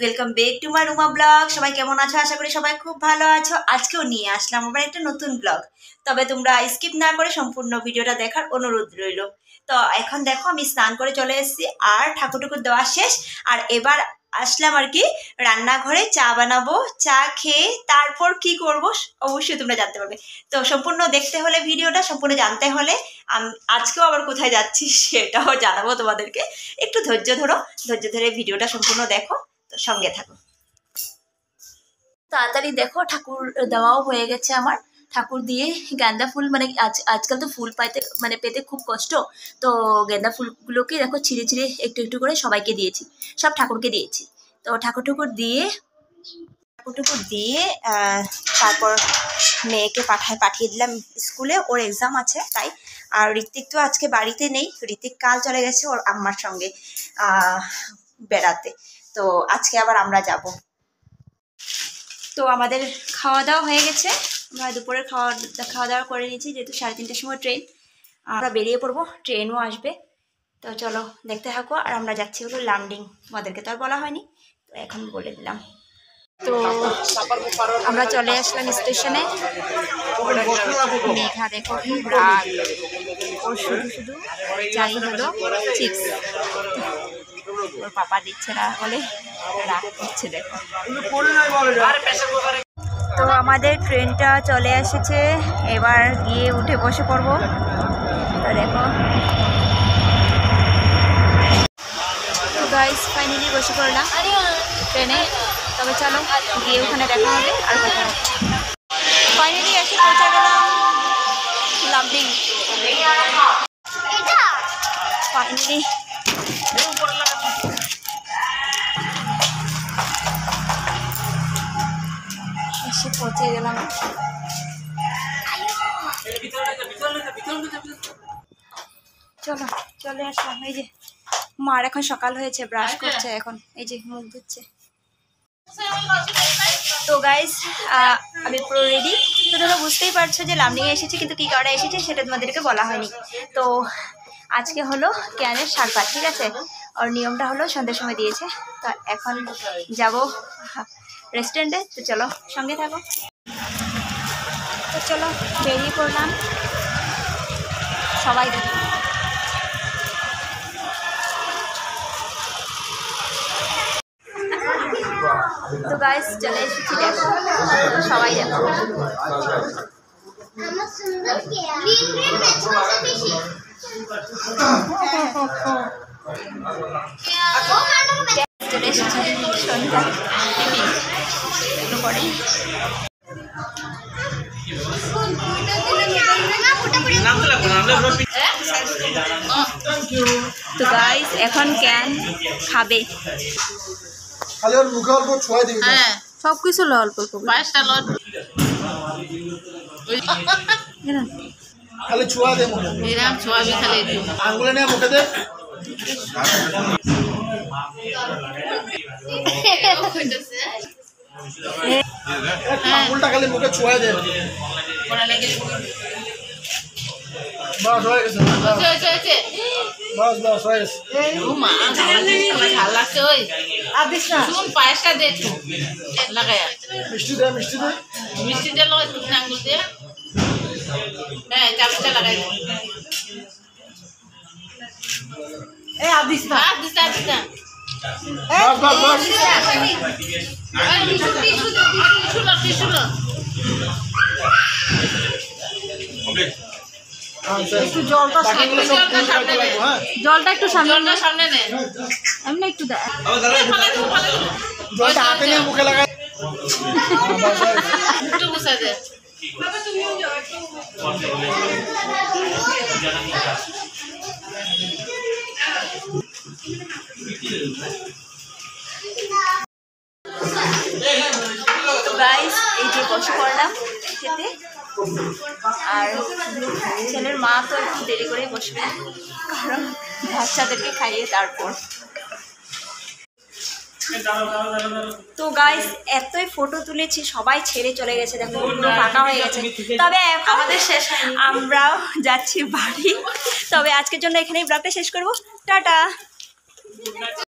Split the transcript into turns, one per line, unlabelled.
Welcome back to my Ruma blog. সবাই কেমন আছো? আশা করি সবাই খুব ভালো আছো। আজকেও নিয়ে আসলাম আবার একটা নতুন ব্লগ। তবে তোমরা স্কিপ না করে সম্পূর্ণ ভিডিওটা দেখার অনুরোধ রইল। তো এখন দেখো আমি স্নান করে চলে এসেছি আর ঠাকুর ঠাকুর দেওয়া শেষ। আর এবার আসলাম আর কি রান্নাঘরে, চা বানাবো। চা খেয়ে তারপর কি করব অবশ্যই তোমরা জানতে পারবে। তো সম্পূর্ণ দেখতে হলে ভিডিওটা সম্পূর্ণ জানতে হলে আজকেও আবার কোথায় যাচ্ছি সেটাও জানাবো তোমাদেরকে। একটু ধৈর্য ধরে ভিডিওটা সম্পূর্ণ দেখো, তো সঙ্গে থাকো। তাড়াতাড়ি দেখো ঠাকুর দেওয়াও হয়ে গেছে আমার। ঠাকুর দিয়ে গাঁদা ফুল, মানে আজকাল তো ফুল পেতে খুব কষ্ট। তো গাঁদা ফুলগুলোকে দেখো ছিঁড়ে ছিঁড়ে একটু একটু করে সবাইকে দিয়েছি, সব ঠাকুরকে দিয়েছি। তো ঠাকুর দিয়ে তারপর মেয়েকে পাঠিয়ে দিলাম স্কুলে, ওর এক্সাম আছে তাই। আর ঋত্বিক তো আজকে বাড়িতে নেই, ঋত্বিক কাল চলে গেছে ওর আম্মার সঙ্গে বেড়াতে। তো আজকে আবার আমরা যাব। তো আমাদের খাওয়া দাওয়া হয়ে গেছে, আমরা দুপুরের খাওয়া দাওয়া করে নিয়েছি, যেহেতু 3:30টার সময় ট্রেন। আমরা বেরিয়ে পড়বো, ট্রেনও আসবে। তো চলো দেখতে থাকো। আর আমরা যাচ্ছি হলো লামডিং, তোমাদেরকে তো আর বলা হয়নি, তো এখন বলে দিলাম। তো আমরা চলে আসলাম স্টেশনে। মেঘা দেখো খুব রাগ, ওর শুধু চাই হলো চিপস। ওর পাপা দিচ্ছে না বলে রাগ করছে দেখো। তো আমাদের ট্রেনটা চলে এসেছে, এবার গিয়ে উঠে বসে পড়বো। তো দেখো, তো গাইস ফাইনালি বসে পড়লাম ট্রেনে। তবে চলো গিয়ে ওখানে দেখা হবে আর কথা হবে। ফাইনালি এসে পৌঁছে গেলাম লামডিং। ফাইনালি এসে পৌঁছে গেলাম। চলো চলে আসলাম। এই যে মার এখন সকাল হয়েছে, ব্রাশ করছে, এখন এই যে মুখ ধুচ্ছে। তো গাইস আমি পুরো রেডি। তো তোমরা বুঝতেই পারছো যে লামডিং এসেছি, কিন্তু কী কারণে এসেছি সেটা তোমাদেরকে বলা হয়নি। তো আজকে হলো ক্যানের সারপাত, ঠিক আছে? আর নিয়মটা হলো সন্ধ্যের সময় দিয়েছে। তো এখন যাব রেস্টুরেন্টে, তো চলো সঙ্গে থাকো। তো চলো বেরিয়ে পড়লাম সবাই। তো গাইস চলে এসেছি, দেখো সবাই দেখো। চলে এসেছি সন্ধ্যা একটু পরে। তো গাইস এখন ক্যান খাবে।
খালি ওর মুখে অল্প ছোঁয়া দিবি।
হ্যাঁ
সব কিছু অল্প অল্প
পাঁচটা লট
খালি ছোঁয়া দে মুখে,
এরকম ছোঁয়াবি খালি
আঙ্গুলে নিয়ে মুখে দে। আঙ্গুলটা খালি মুখে ছোঁয়া দে। বাস হয়ে গেছে, বাস হয়ে গেছে।
ঝাল লাগছে ওই
আর দিস না,
শুন পায়েসটা দে লাগায়া
মিষ্টি দে, মিষ্টি দে।
মিষ্টি দিয়ে লয় শুকনো আঙুল দিয়ে, হ্যাঁ চামচটা লাগাই দে।
এ আর দিস না,
আর দিস না
বাস বাস বাস।
একটু জলটা একটু
সামনে নে,
এমনি একটু দেয়।
জলটা হাতে নিয়ে মুখে লাগাই।
একটু মুছা দে।
তো গাইস এই যে বসে পড়লাম খেতে। আর ছেলের মা তো একটু দেরি করে বসবে, কারণ বাচ্চাদেরকে খাইয়ে তারপর। তো গাইস এতই ফটো তুলেছি, সবাই ছেড়ে চলে গেছে, দেখো পুরো ফাঁকা হয়ে গেছে। তবে আমাদের শেষ, আমরাও যাচ্ছি বাড়ি। তবে আজকের জন্য এখানেই ব্লগটা শেষ করব। টাটা।